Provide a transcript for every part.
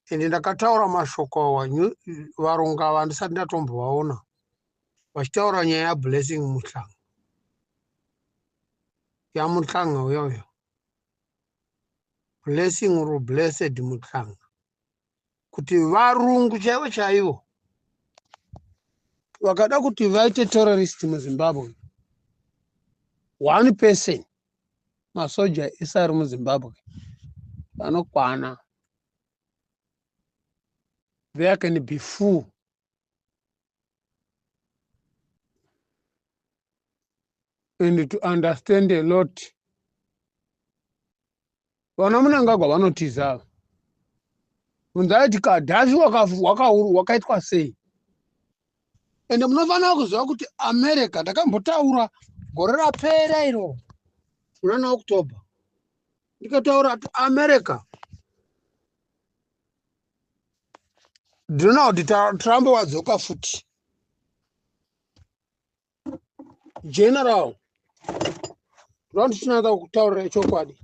ende ndakataura mashoko varunga vandisati ndatombovaona vachitaura nyaya yablessing Muhlanga, yamuhlanga uyoyo, blessing uru blessed Muhlanga, kuti varungu chaivo chaivo vakada kuti vaite terrorist muZimbabwe, 1 person masoja ese ari muZimbabwe vanokwana, there can be full and to understand a lot. Vana Mnangagwa vanotiza munzaiti Gaddafi wakaitwa sei, ende munofanira kuziva kuti America, ndakambotaura gore rapera iro muna October, ndikataura kuti America Donald Trump wadzoka futi, general Ronald Chinaza kutaurira chokwadi,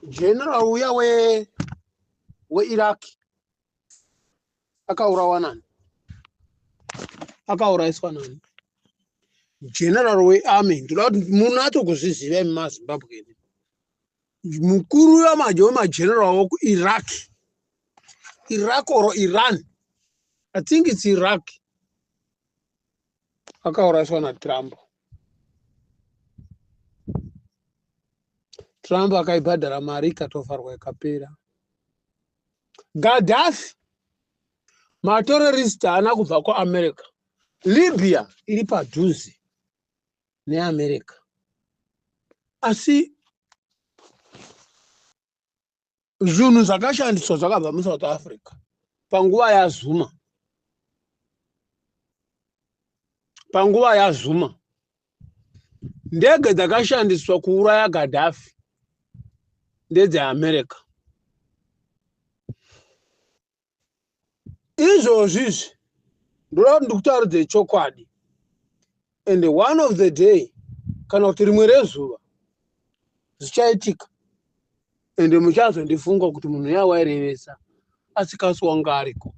general uya weIraq akaurawa nani, akauraiswa nani, general wearmy. Ndoda kuti munato kuzviziva mumaZimbabwe, mukuru wemajeneral wokuIraq, Iraq or Iran, I think it's Iraq, akauraiswa naTrump. Trump akaibhadhara mari ikatofarwa ikapera. Gaddafi materrorist ana kubva kuAmerica. Libya iri padhuze neAmerica, asi zvinhu zvakashandiswa zvakabva muSouth Africa panguva yaZuma. Panguva yaZuma ndege dzakashandiswa kuuraya Gaddafi ndedzeAmerica. Izvozvizvi ndoda kuti ndikutaridze chokwadi, and one of the day kana kuti rimwe rezuva zvichaitika, ende muchazondifunga kuti munhu yawairevesa asikasi wanga ariko.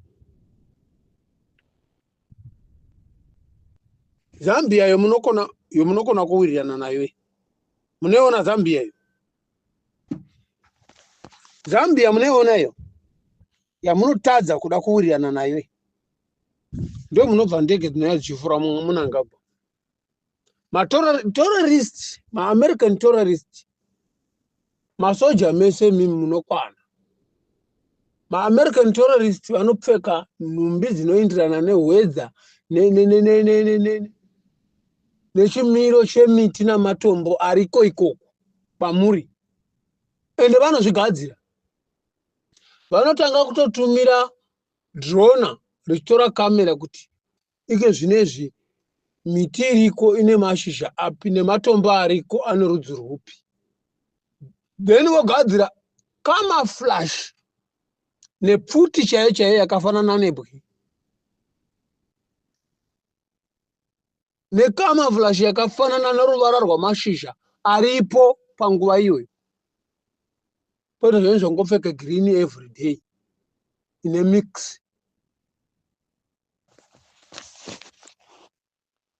Zambia yomunokona kuwirirana nayo, munoiona Zambia yo, Zambia munoiona yo yamunotadza kuda kuwirirana nayo, ndio munobva ndege dzinouya dzichifura Mnangagwa. Terrorist, American terrorist, masoja mese mimi munokwana. American terrorist vanopfeka nhumbi dzinoenderana nehwedza nechimiro chemiti namatombo ariko ikoko pamuri, ende vanozvigadzira. Vanotanga kutotumira drona richitora kamera kuti ike zvinezvi miti iriko ine mashizha api nematombo ariko ane rudzi rupi, then vogadzira kama flash nepfuti chaiyo chaiyo yakafanana nebwe, nekama flash yakafanana neruvara rwamashizha aripo panguva iyoyo. Kwete zvinhu zvongopfeka green every day ine mix.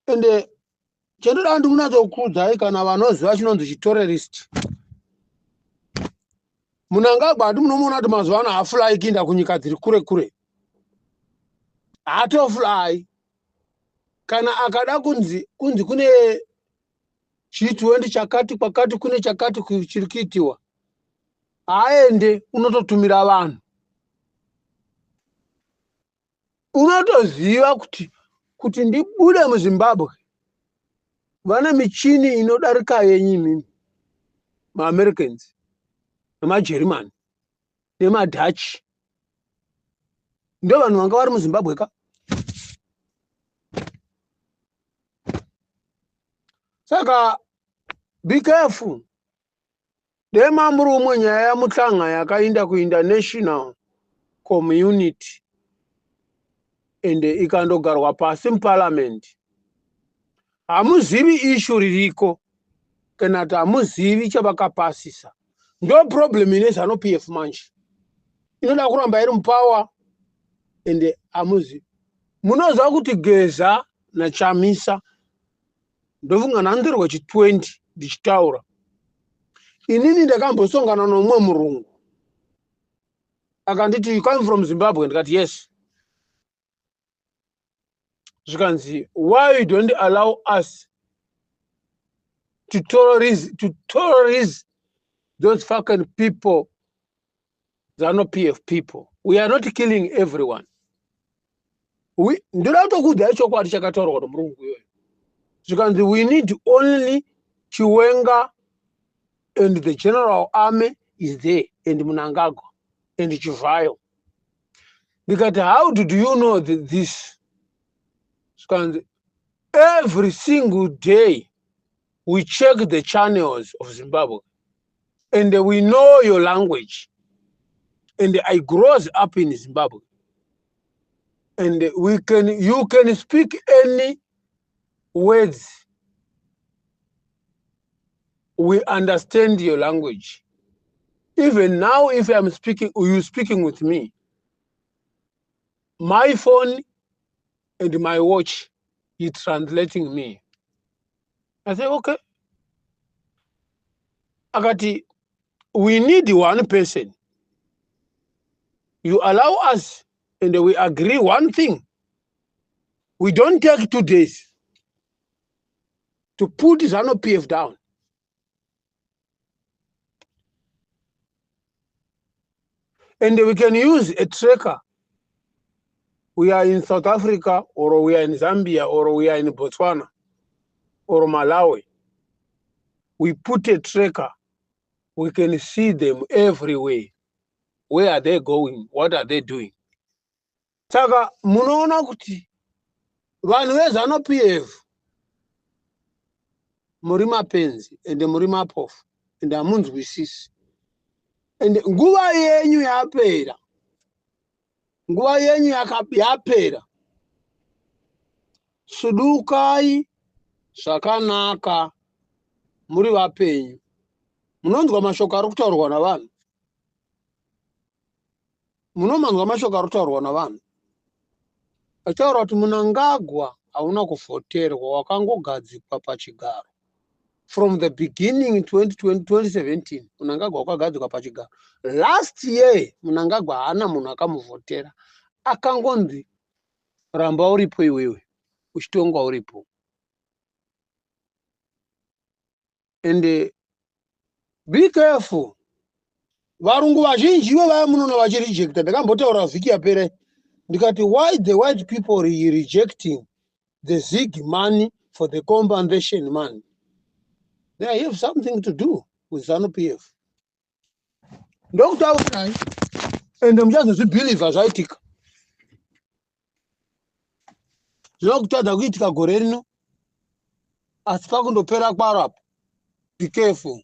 Ende chendoda ndikunachokuudzai kana vanoziva chinonzi chiterrorist, Mnangagwa hati munomuona kuti mazuva ano haafurayi kuinda kunyika dziri kure kure, haatofurayi. Kana akada kunzi kune G20 chakati kwakati kune chakati chiri kuitiwa, aende unototumira vanhu. Unotoziva kuti ndibude muZimbabwe vane michini inodarika yenyu maAmericans nemaJerman nemaDutch, ndio vanhu vanga vari muZimbabwe ka. Saka be careful. Dema muri nyaya yaMuhlanga yakainda kuinternational community ende ikandogarwa pasi muparliament. Hamuzivi issue ririko kana kuti hamuzivi chavakapasisa. Ndo problem ine ZANU PF manje. inoda kuramba iri mupower ende amuzi munoziva kuti Geza naChamisa ndofunga nhandirwa chi20 ndichitaura inini ndakambosongana nomwe murungu akanditi you come from Zimbabwe ndikati yes zvikanzi why you don't allow us to tolerate those fucking people ZANU-PF people. We are not killing everyone. Ndoda kutokudza chokwadi chakataurwa nomurungu iyoyo zvikanzi we need only Chiwenga and the general army is there and Mnangagwa and Chivayo. Because how did you know this? Zvikanzi every single day we check the channels of Zimbabwe and we know your language. And I grows up in Zimbabwe. And you can speak any words. We understand your language. Even now, if I'm speaking, or you speaking with me, my phone and my watch is translating me. I say, okay. Akati, we need one person. You allow us, and we agree one thing. We don't take 2 days to put ZANU-PF down. And we can use a tracker. We are in South Africa, or we are in Zambia, or we are in Botswana, or Malawi. We put a tracker. We can see them everywhere. Where are they going? What are they doing? Saka munoona kuti vanhu veZANU-PF muri mapenzi ende muri mapofu ende hamunzwisisi ende nguva yenyu yapera, nguva yenyu yapera. Sudukai zvakanaka muri vapenyu. Munonzwa mashoko ari kutaurwa navanhu? Munomanzwa mashoko ari kutaurwa navanhu? Achitaura kuti Mnangagwa hauna kuvhoterwa, wakangogadzikwa pachigaro. From the beginning in 2017, Mnangagwa wakagadzikwa pachigaro. Last year, Mnangagwa haana munhu akamuvhotera. Akangonzi ramba uripo iwewe, uchitonga uripo. And be careful. Varungu vazhinji vaya munoona vachirejecta. Ndakambotaura vhiki yapera ndikati why the white people rejecting the ZIG money for the compensation money? They have something to do with ZANU-PF. Ndokutaurai ende muchazozvibhilivha zvaitika. Zvinokutadza kuitika gore rino asi pakundopera kwaro apo. Be careful.